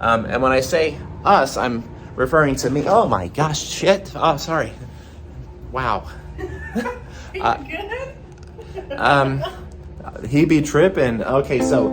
And when I say us, I'm referring to me. Oh my gosh, shit. Oh, sorry. Wow. Good. He be tripping. Okay, so,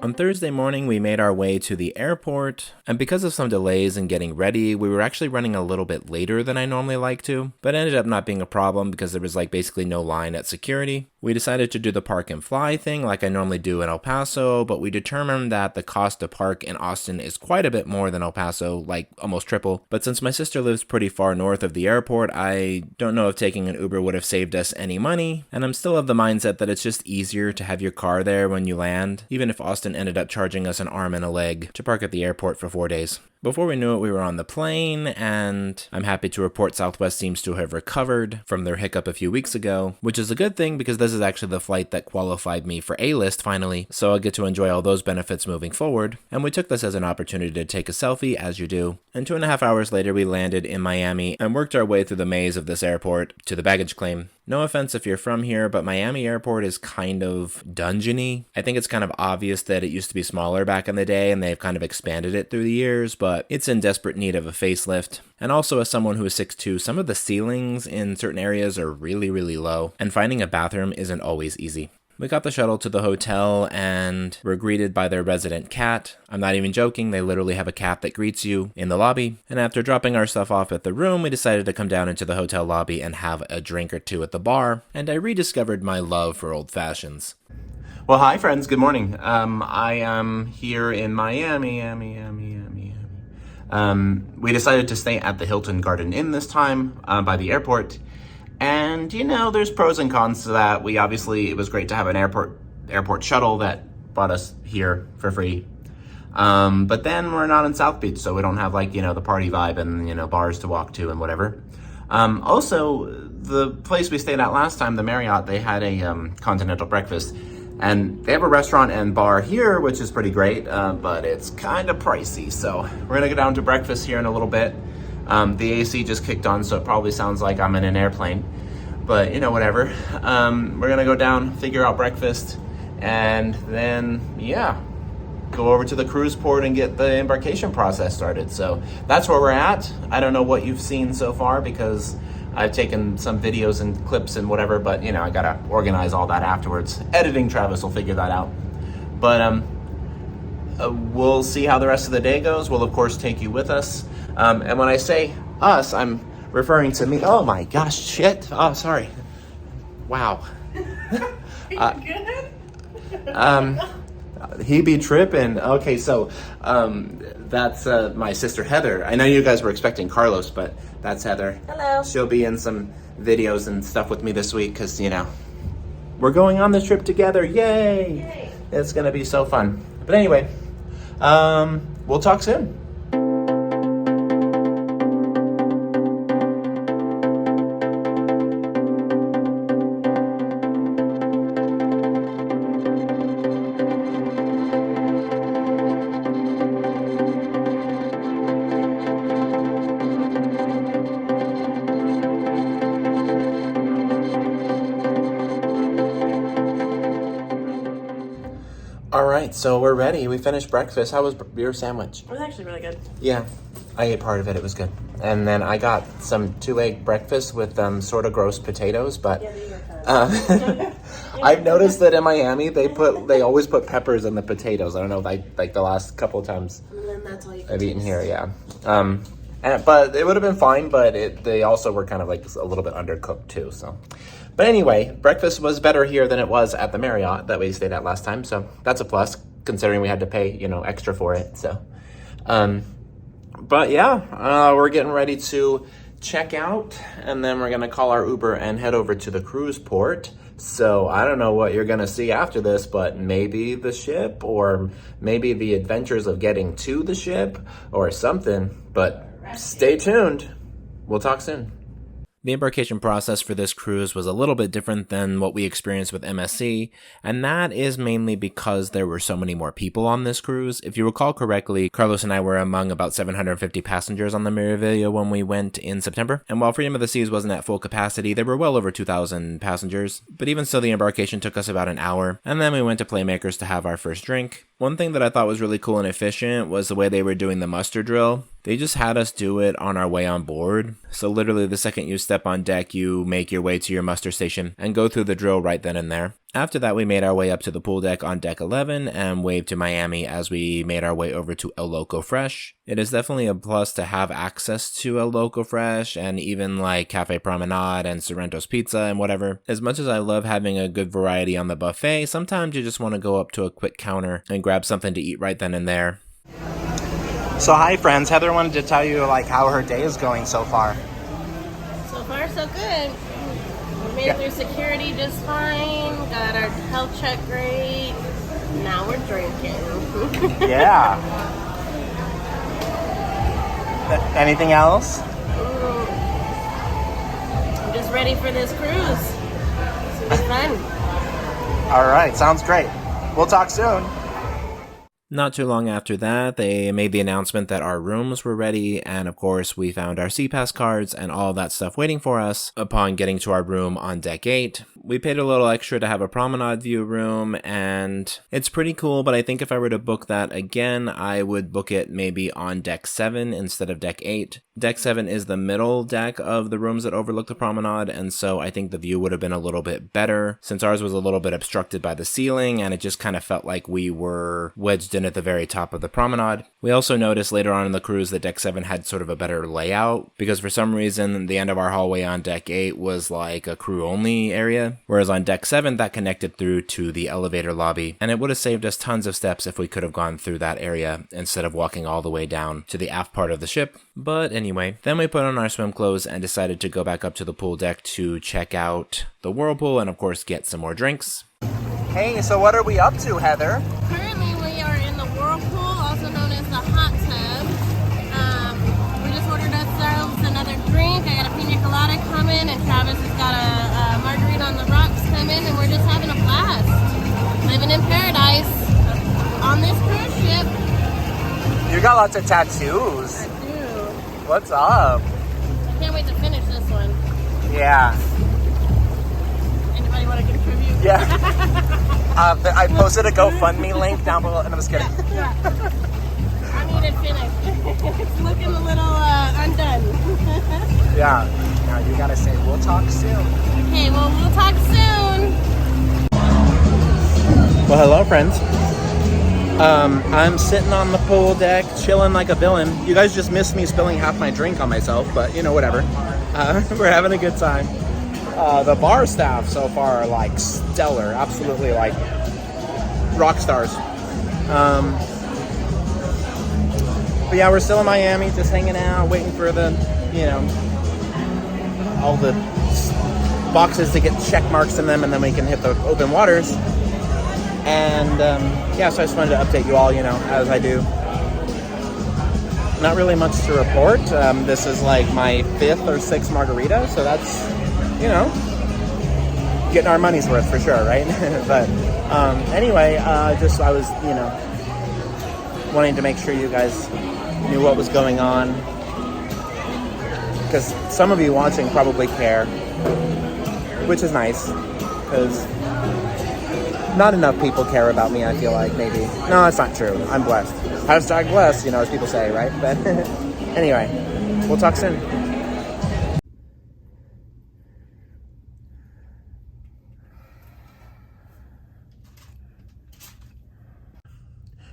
on Thursday morning, we made our way to the airport, and because of some delays in getting ready, we were actually running a little bit later than I normally like to, but it ended up not being a problem because there was basically no line at security. We decided to do the park and fly thing like I normally do in El Paso, but we determined that the cost to park in Austin is quite a bit more than El Paso, like almost triple. But since my sister lives pretty far north of the airport, I don't know if taking an Uber would have saved us any money, and I'm still of the mindset that it's just easier to have your car there when you land, even if Austin ended up charging us an arm and a leg to park at the airport for 4 days. Before we knew it, we were on the plane, and I'm happy to report Southwest seems to have recovered from their hiccup a few weeks ago, which is a good thing because this is actually the flight that qualified me for A-list finally, so I'll get to enjoy all those benefits moving forward. And we took this as an opportunity to take a selfie, as you do. And 2.5 hours later, we landed in Miami and worked our way through the maze of this airport to the baggage claim. No offense if you're from here, but Miami Airport is kind of dungeony. I think it's kind of obvious that it used to be smaller back in the day and they've kind of expanded it through the years, but it's in desperate need of a facelift. And also, as someone who is 6'2", some of the ceilings in certain areas are really, really low, and finding a bathroom isn't always easy. We got the shuttle to the hotel and were greeted by their resident cat. I'm not even joking, they literally have a cat that greets you in the lobby. And after dropping our stuff off at the room, we decided to come down into the hotel lobby and have a drink or two at the bar, and I rediscovered my love for old fashions. Well, hi friends, good morning. I am here in Miami. We decided to stay at the Hilton Garden Inn this time by the airport. And, there's pros and cons to that. It was great to have an airport shuttle that brought us here for free. But then we're not in South Beach, so we don't have the party vibe and, bars to walk to and whatever. Also, the place we stayed at last time, the Marriott, they had a continental breakfast. And they have a restaurant and bar here, which is pretty great, but it's kind of pricey. So we're gonna go down to breakfast here in a little bit. The AC just kicked on, so it probably sounds like I'm in an airplane, but whatever. We're gonna go down, figure out breakfast, and then, go over to the cruise port and get the embarkation process started. So that's where we're at. I don't know what you've seen so far because I've taken some videos and clips and whatever, but I gotta organize all that afterwards. Editing Travis will figure that out. But we'll see how the rest of the day goes. We'll of course take you with us. And when I say us, I'm referring to me. Oh my gosh, shit. Oh, sorry. Wow. Good. He be tripping. Okay, so that's my sister Heather. I know you guys were expecting Carlos, but that's Heather. Hello. She'll be in some videos and stuff with me this week because, we're going on this trip together. Yay! It's going to be so fun. But anyway, we'll talk soon. All right, so we're ready. We finished breakfast. How was your sandwich? It was actually really good. Yeah, I ate part of it. It was good. And then I got some 2-egg breakfast with sort of gross potatoes, but Yeah, these are I've noticed that in Miami they always put peppers in the potatoes. I don't know, like the last couple of times And then that's all you can I've eaten taste. here. Yeah. But it would have been fine. But they also were kind of a little bit undercooked too. So. But anyway, breakfast was better here than it was at the Marriott that we stayed at last time. So that's a plus, considering we had to pay, extra for it. So, but yeah, we're getting ready to check out, and then we're going to call our Uber and head over to the cruise port. So I don't know what you're going to see after this, but maybe the ship, or maybe the adventures of getting to the ship or something. But stay tuned. We'll talk soon. The embarkation process for this cruise was a little bit different than what we experienced with MSC, and that is mainly because there were so many more people on this cruise. If you recall correctly, Carlos and I were among about 750 passengers on the Meraviglia when we went in September, and while Freedom of the Seas wasn't at full capacity, there were well over 2,000 passengers. But even so, the embarkation took us about an hour, and then we went to Playmakers to have our first drink. One thing that I thought was really cool and efficient was the way they were doing the muster drill. They just had us do it on our way on board. So literally the second you step on deck, you make your way to your muster station and go through the drill right then and there. After that, we made our way up to the pool deck on deck 11 and waved to Miami as we made our way over to El Loco Fresh. It is definitely a plus to have access to El Loco Fresh and even like Cafe Promenade and Sorrento's Pizza and whatever. As much as I love having a good variety on the buffet, sometimes you just want to go up to a quick counter and grab something to eat right then and there. So hi friends, Heather wanted to tell you like how her day is going so far. So far, so good. We made it through security just fine. Got our health check great. Now we're drinking. Yeah. Anything else? I'm just ready for this cruise. It's gonna be fun. All right, sounds great. We'll talk soon. Not too long after that, they made the announcement that our rooms were ready, and of course, we found our SeaPass cards and all that stuff waiting for us upon getting to our room on deck 8. We paid a little extra to have a promenade view room, and it's pretty cool, but I think if I were to book that again, I would book it maybe on deck 7 instead of deck 8. Deck 7 is the middle deck of the rooms that overlook the promenade, and so I think the view would have been a little bit better, since ours was a little bit obstructed by the ceiling, and it just kind of felt like we were wedged in at the very top of the promenade. We also noticed later on in the cruise that deck 7 had sort of a better layout, because for some reason the end of our hallway on deck 8 was like a crew-only area, whereas on deck 7 that connected through to the elevator lobby, and it would have saved us tons of steps if we could have gone through that area instead of walking all the way down to the aft part of the ship. But anyway, then we put on our swim clothes and decided to go back up to the pool deck to check out the whirlpool and of course get some more drinks. Hey, so what are we up to, Heather? Currently, we are in the whirlpool, also known as the hot tub. We just ordered ourselves another drink. I got a pina colada coming, and Travis has got a margarita on the rocks coming, and we're just having a blast. Living in paradise on this cruise ship. You got lots of tattoos. I do. What's up? I can't wait to finish this one. Yeah. Anybody want to give tribute? Yeah. I posted a GoFundMe link down below, and I'm just kidding. Yeah. I need it finished. It's looking a little undone. Yeah. Now you gotta say, we'll talk soon. Okay, well, we'll talk soon. Well, hello, friends. I'm sitting on the pool deck, chilling like a villain. You guys just missed me spilling half my drink on myself, but you know, whatever. We're having a good time. The bar staff so far are like stellar, absolutely like rock stars. But yeah, we're still in Miami, just hanging out, waiting for the, you know, all the boxes to get check marks in them, and then we can hit the open waters. And yeah, so I just wanted to update you all, you know, as I do. Not really much to report. This is like my 5th or 6th margarita, so that's, you know, getting our money's worth for sure, right? But anyway, just I was, you know, wanting to make sure you guys knew what was going on, because some of you watching probably care, which is nice, because not enough people care about me, I feel like, maybe. No, that's not true. I'm blessed. Hashtag blessed, you know, as people say, right? But anyway, we'll talk soon.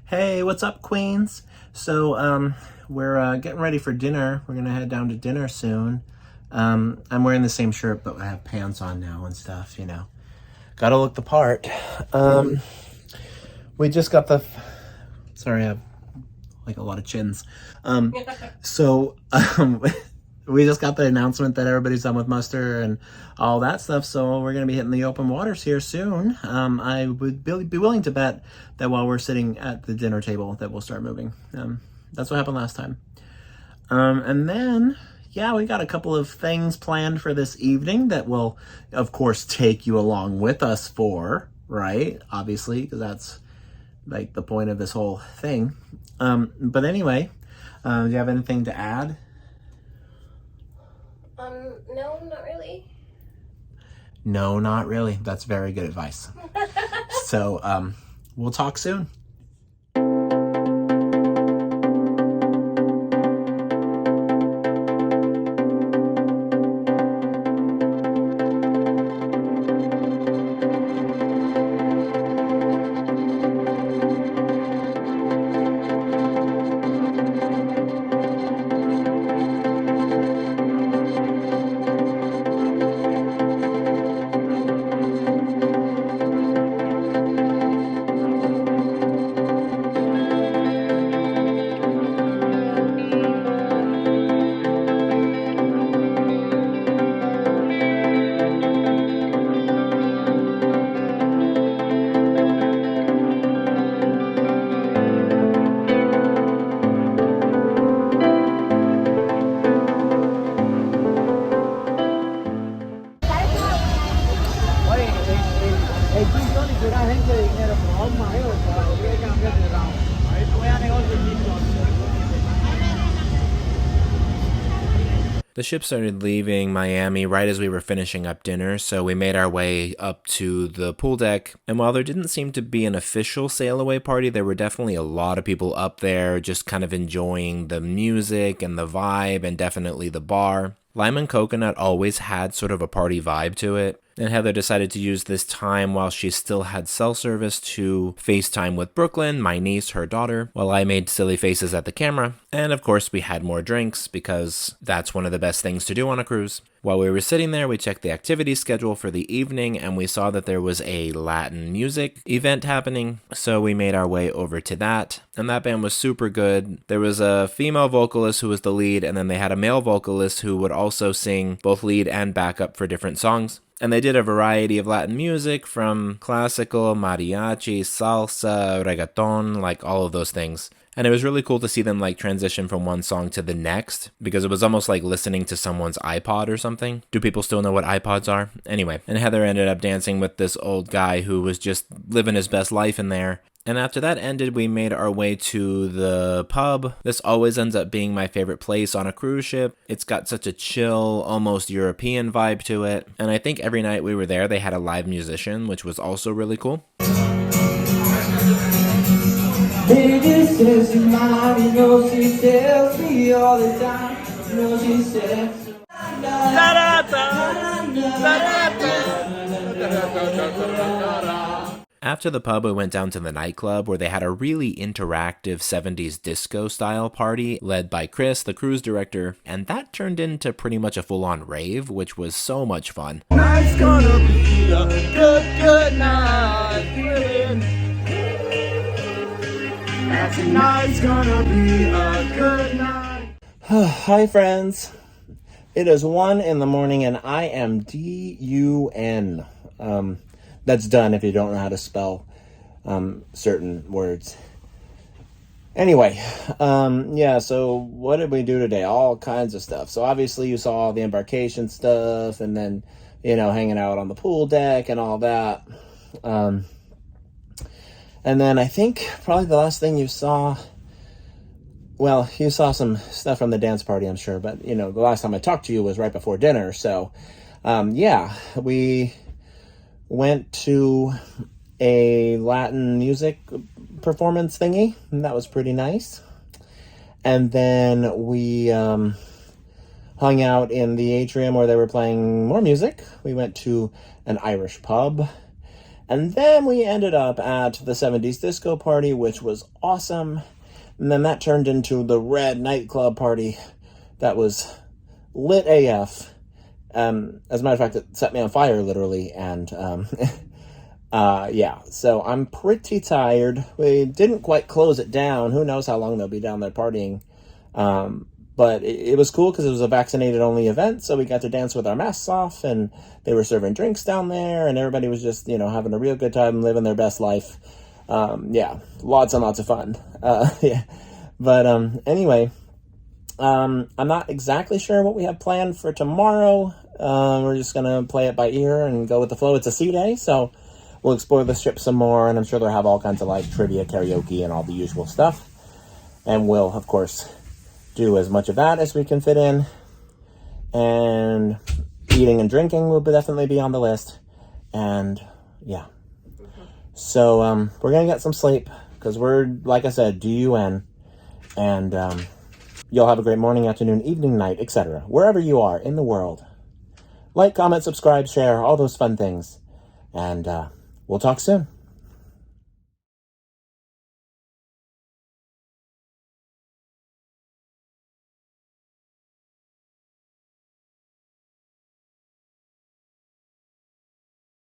Hey, what's up, queens? So, we're getting ready for dinner. We're gonna head down to dinner soon. I'm wearing the same shirt, but I have pants on now and stuff, you know. Gotta look the part. We just got the... Sorry, I have like a lot of chins. We just got the announcement that everybody's done with muster and all that stuff, so we're going to be hitting the open waters here soon. I would be willing to bet that while we're sitting at the dinner table that we'll start moving. That's what happened last time. And then, yeah, we got a couple of things planned for this evening that we'll, of course, take you along with us for, right? Obviously, because that's like the point of this whole thing. But anyway, do you have anything to add? No, not really. No, not really. That's very good advice. So, we'll talk soon. The ship started leaving Miami right as we were finishing up dinner, so we made our way up to the pool deck. And while there didn't seem to be an official sail away party, there were definitely a lot of people up there just kind of enjoying the music and the vibe and definitely the bar. Lime and Coconut always had sort of a party vibe to it, and Heather decided to use this time while she still had cell service to FaceTime with Brooklyn, my niece, her daughter, while I made silly faces at the camera. And of course, we had more drinks because that's one of the best things to do on a cruise. While we were sitting there, we checked the activity schedule for the evening and we saw that there was a Latin music event happening, so we made our way over to that. And that band was super good. There was a female vocalist who was the lead, and then they had a male vocalist who would also sing both lead and backup for different songs. And they did a variety of Latin music, from classical, mariachi, salsa, reggaeton, like all of those things. And it was really cool to see them like transition from one song to the next, because it was almost like listening to someone's iPod or something. Do people still know what iPods are? Anyway, and Heather ended up dancing with this old guy who was just living his best life in there. And after that ended, we made our way to the pub. This always ends up being my favorite place on a cruise ship. It's got such a chill, almost European vibe to it. And I think every night we were there, they had a live musician, which was also really cool. This is mine, you know she tells me all the time, you know she says After the pub, we went down to the nightclub where they had a really interactive 70s disco style party led by Chris, the cruise director, and that turned into pretty much a full-on rave, which was so much fun. Tonight's gonna be a good night, brilliant. Tonight's gonna be a good night. Hi, friends. It is 1 a.m. and I am D-U-N. That's done if you don't know how to spell certain words. Anyway, yeah, so what did we do today? All kinds of stuff. So obviously you saw the embarkation stuff, and then, you know, hanging out on the pool deck and all that. And then I think probably the last thing you saw, well, you saw some stuff from the dance party, I'm sure, but, you know, the last time I talked to you was right before dinner. So, yeah, we went to a Latin music performance thingy, and that was pretty nice. And then we hung out in the atrium where they were playing more music. We went to an Irish pub. And then we ended up at the 70s disco party, which was awesome. And then that turned into the Red nightclub party that was lit AF. As a matter of fact, it set me on fire, literally. And, yeah, so I'm pretty tired. We didn't quite close it down. Who knows how long they'll be down there partying. But it was cool because it was a vaccinated-only event, so we got to dance with our masks off, and they were serving drinks down there, and everybody was just, you know, having a real good time, living their best life. Yeah, lots and lots of fun. Yeah. But anyway, I'm not exactly sure what we have planned for tomorrow. We're just going to play it by ear and go with the flow. It's a sea day, so we'll explore the ship some more, and I'm sure they'll have all kinds of like trivia, karaoke, and all the usual stuff. And we'll, of course, do as much of that as we can fit in. And eating and drinking will definitely be on the list. And yeah. So we're going to get some sleep because we're, like I said, DUN. And you'll have a great morning, afternoon, evening, night, etc. Wherever you are in the world. Like, comment, subscribe, share, all those fun things. And we'll talk soon.